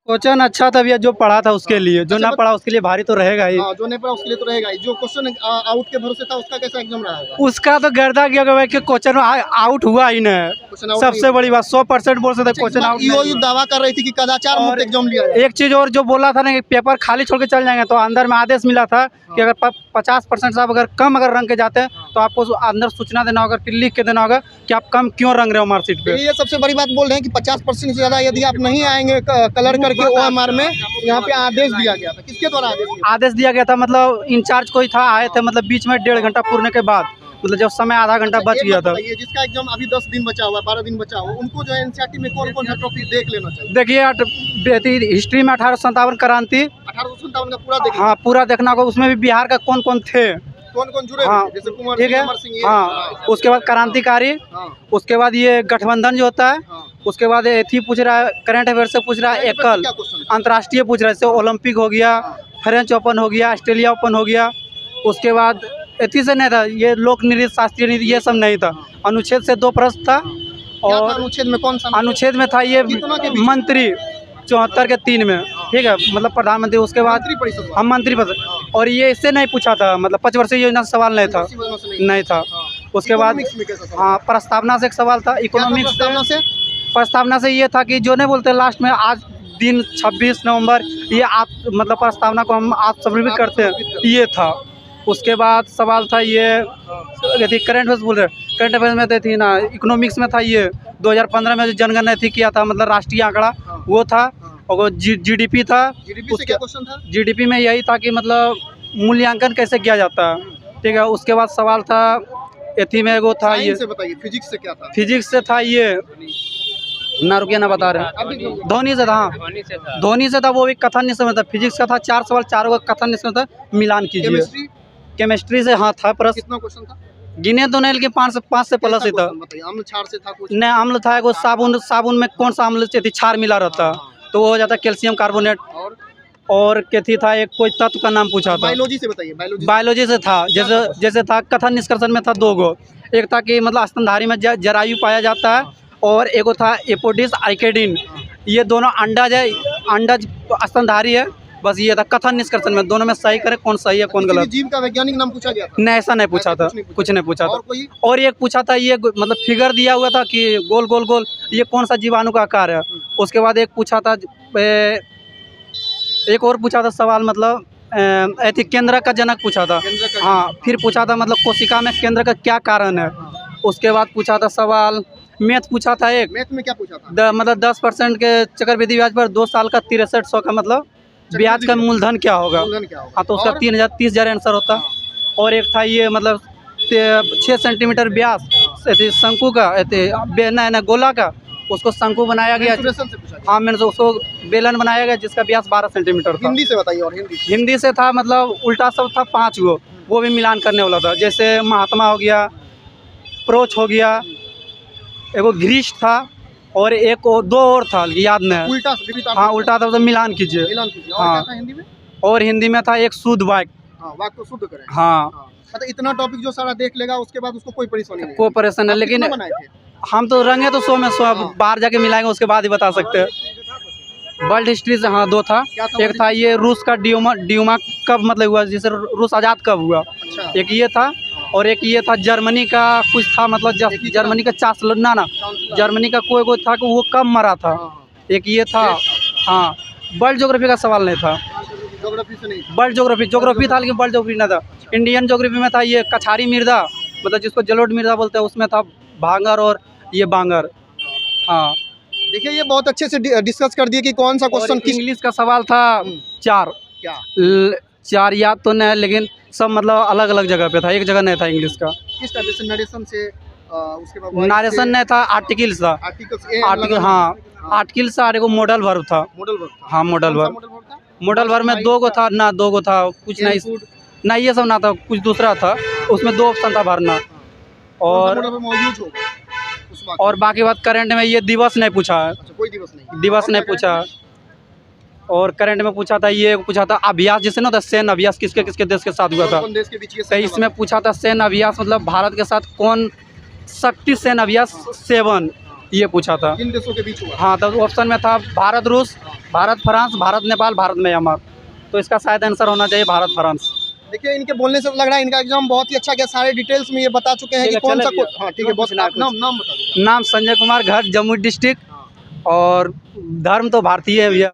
Question अच्छा था भैया, जो पढ़ा था उसके लिए, जो ना पढ़ा उसके लिए भारी तो रहेगा ही। हाँ, जो नहीं पढ़ा उसके लिए तो रहेगा ही। जो क्वेश्चन आउट के भरोसे था उसका कैसा एग्जाम रहा होगा? उसका तो गर्दा किया गया कि क्वेश्चन आउट हुआ ही क्वेश्चन नहीं। आउट सबसे नहीं बड़ी बात 100% बोल सकते क्वेश्चन आउट ईओयू नहीं। दावा कर रही थी कि कदाचार मुक्त एग्जाम लिया जाए। एक चीज और जो बोला था ना कि पेपर खाली छोड़ के चल जाएंगे, तो अंदर में आदेश मिला था कि अगर 50% साहब अगर कम अगर रंग के जाते हैं तो आपको अंदर सूचना देना होगा, फिर लिख के देना होगा कि आप कम क्यों रंग रहे हो मार्कशीट पे। ये सबसे बड़ी बात बोल रहे हैं कि 50% से ज्यादा यदि आप नहीं आएंगे कलर करके ओएमआर में, यहाँ पे आदेश दिया गया था। किसके द्वारा आदेश दिया गया था? मतलब इंचार्ज कोई था, आए थे मतलब बीच में 1.5 घंटा पूरने के बाद, मतलब जब समय आधा घंटा बच गया था। जिसका एग्जाम अभी 10 दिन बचा हुआ है, 12 दिन बचा हुआ, उनको जो है एनसीईआरटी में कौन कौन सा टॉपिक देख लेना चाहिए? देखिए हिस्ट्री में 1857 क्रांति, 1857 का पूरा देखना। हाँ पूरा देखना होगा। उसमें भी बिहार का कौन कौन थे, कौन कौन जुड़े हाँ, जैसे कुंवर ठीक है, सिंह, हाँ। उसके बाद क्रांतिकारी, हाँ, उसके बाद ये गठबंधन जो होता है, हाँ। उसके बाद एथी पूछ रहा है, करंट अफेयर से पूछ रहा है, एकल अंतर्राष्ट्रीय पूछ रहा है, जैसे ओलंपिक हो गया, फ्रेंच ओपन हो गया, ऑस्ट्रेलिया ओपन हो गया। उसके बाद एथी से नहीं था, ये लोक नृत्य, शास्त्रीय नृत्य, ये सब नहीं था। अनुच्छेद से 2 प्रश्न था। और अनुच्छेद में कौन सा? अनुच्छेद में था ये मंत्री 74 के 3 में, ठीक है, मतलब प्रधानमंत्री। उसके बाद हम मंत्री परिषद, और ये इससे नहीं पूछा था, मतलब 5 वर्षीय योजना से सवाल नहीं था, नहीं था। उसके बाद हाँ प्रस्तावना से एक सवाल था, इकोनॉमिक्स से। प्रस्तावना से ये था कि जो नहीं बोलते लास्ट में आज दिन 26 नवंबर, ये आप मतलब प्रस्तावना को हम आप सबमिट करते हैं, ये था। उसके बाद सवाल था ये करंट अफेयर्स बोल रहे, करंट अफेयर्स में थी ना, इकोनॉमिक्स में था ये 2015 में जो जनगणना थी किया था, मतलब राष्ट्रीय आंकड़ा वो था। और वो जीडीपी था। जीडीपी में यही था कि मतलब मूल्यांकन कैसे किया जाता है, ठीक है। उसके बाद सवाल था एथी में वो था ये, फिजिक्स से क्या था? फिजिक्स से था ये ना, रुकिए ना बता रहे, धोनी से था, हाँ धोनी से था, वो भी कथन निष्कर्ष में था। फिजिक्स का था 4 सवाल, 4 का कथन निष्कर्ष था, मिलान कीजिए। केमिस्ट्री से हाँ था प्रश्न। कितना क्वेश्चन था? गिने तो नहीं, लेकिन 5 से प्लस ही था। अम्ल क्षार से था कुछ? नहीं, अम्ल था, वो साबुन में कौन सा अम्ल से थी, क्षार मिला रहता, तो वो हो जाता कैल्शियम कार्बोनेट। और क्या था, एक कोई तत्व का नाम पूछा था। बायोलॉजी से बताइए। बायोलॉजी से था, जैसे था कथन निष्कर्षण में था 2 गो। एक था कि मतलब स्तनधारी में जरायु पाया जाता है, और एक था एपोडिस आइकेडिन, ये दोनों अंडज स्तनधारी है। बस ये था कथन निष्कर्षण में, दोनों में सही करे, कौन सही है कौन गलत। जीव का वैज्ञानिक नाम पूछा गया था? नहीं, ऐसा नहीं पूछा था, कुछ नहीं पूछा था। और एक पूछा था ये, मतलब फिगर दिया हुआ था कि गोल गोल गोल, ये कौन सा जीवाणु का आकार है। उसके बाद एक पूछा था, एक और पूछा था सवाल, मतलब केंद्र का जनक पूछा था, हाँ। फिर पूछा था मतलब कोशिका में केंद्र का क्या कारण है। उसके बाद पूछा था सवाल मैथ पूछा था एक। मैथ में क्या पूछा था? मतलब 10% के चक्रवृद्धि ब्याज पर 2 साल का 6300 का मतलब ब्याज का मूलधन क्या होगा, हाँ। तो उसका 30,000 आंसर होता। और एक था ये मतलब 6 सेंटीमीटर व्यास शंकु का, ना गोला का, उसको शंकु बनाया गया, हाँ। मैंने उसको बेलन बनाया गया जिसका व्यास 12 सेंटीमीटर था। हिंदी से बताइए। और हिंदी से था मतलब उल्टा सब था 5 गो, वो भी मिलान करने वाला था। जैसे महात्मा हो गया, प्रोच हो गया, एगो ग्रीष्म था, और एक और 2 और था, याद नहीं। उल्टा, हाँ उल्टा था, तो मिलान कीजिए। हाँ। हिंदी में? और हिंदी में था एक शुद्ध वाक्य, वाक्य को शुद्ध करें, हाँ। मतलब इतना टॉपिक जो सारा देख लेगा उसके बाद उसको कोई परेशानी नहीं? कोई परेशानी नहीं, लेकिन हम तो रंगे तो 100 में 100, बाहर जाके मिलाएंगे उसके बाद ही बता सकते हैं। वर्ल्ड हिस्ट्री से हाँ 2 था। एक था ये रूस का ड्यूमा कब मतलब हुआ, जिसे रूस आज़ाद कब हुआ, एक ये था। और एक ये था जर्मनी का कुछ था, मतलब जर्मनी का चांसलर ना जर्मनी का कोई था कि वो कब मरा था, एक ये था, हाँ। वर्ल्ड ज्योग्राफी का सवाल नहीं था, वर्ल्ड ज्योग्राफी था, लेकिन वर्ल्ड ज्योग्राफी ना था। इंडियन ज्योग्राफी में था ये कछारी मृदा, मतलब जिसको जलोढ़ मृदा बोलते हैं, उसमें था भांगर और ये बांगर, हाँ। देखिए ये बहुत अच्छे से डिस्कस कर दिए कि कौन सा क्वेश्चन। इंग्लिश का सवाल था 4 याद तो नहीं, लेकिन सब मतलब अलग अलग जगह पे था, एक जगह नहीं था इंग्लिश का। किस टाइप से नरेशन से? उसके बाद नरेशन नहीं था, आर्टिकल्स था, आर्टिकल, हाँ आर्टिकल्स था। एगो मॉडल वर्ब था, हाँ मॉडल वर्ब में 2 गो था ना, 2 गो था, कुछ नहीं ये सब ना था, कुछ दूसरा था, उसमें 2 ऑप्शन था भरना। और बाकी बात करंट में ये दिवस नहीं पूछा है, कोई दिवस नहीं पूछा। और करंट में पूछा था ये, पूछा था अभ्यास जैसे ना था, सैन्य अभ्यास किसके किसके देश के साथ हुआ था, तो इसमें पूछा था सैन्य अभ्यास मतलब भारत के साथ कौन शक्ति सैन्य अभ्यास 7, ये पूछा था। इन देशों के बीच हुआ। हाँ, तब ऑप्शन में था भारत रूस, भारत फ्रांस, भारत नेपाल, भारत म्यांमार। तो इसका शायद आंसर होना चाहिए भारत फ्रांस। देखिए इनके बोलने से लग रहा है इनका एग्जाम बहुत ही अच्छा गया, सारे डिटेल्स में ये बता चुके हैं कि कौन सा हाँ ठीक है बस नाम बता दीजिए। नाम संजय कुमार, घर जम्मू डिस्ट्रिक्ट, और धर्म तो भारतीय है भैया।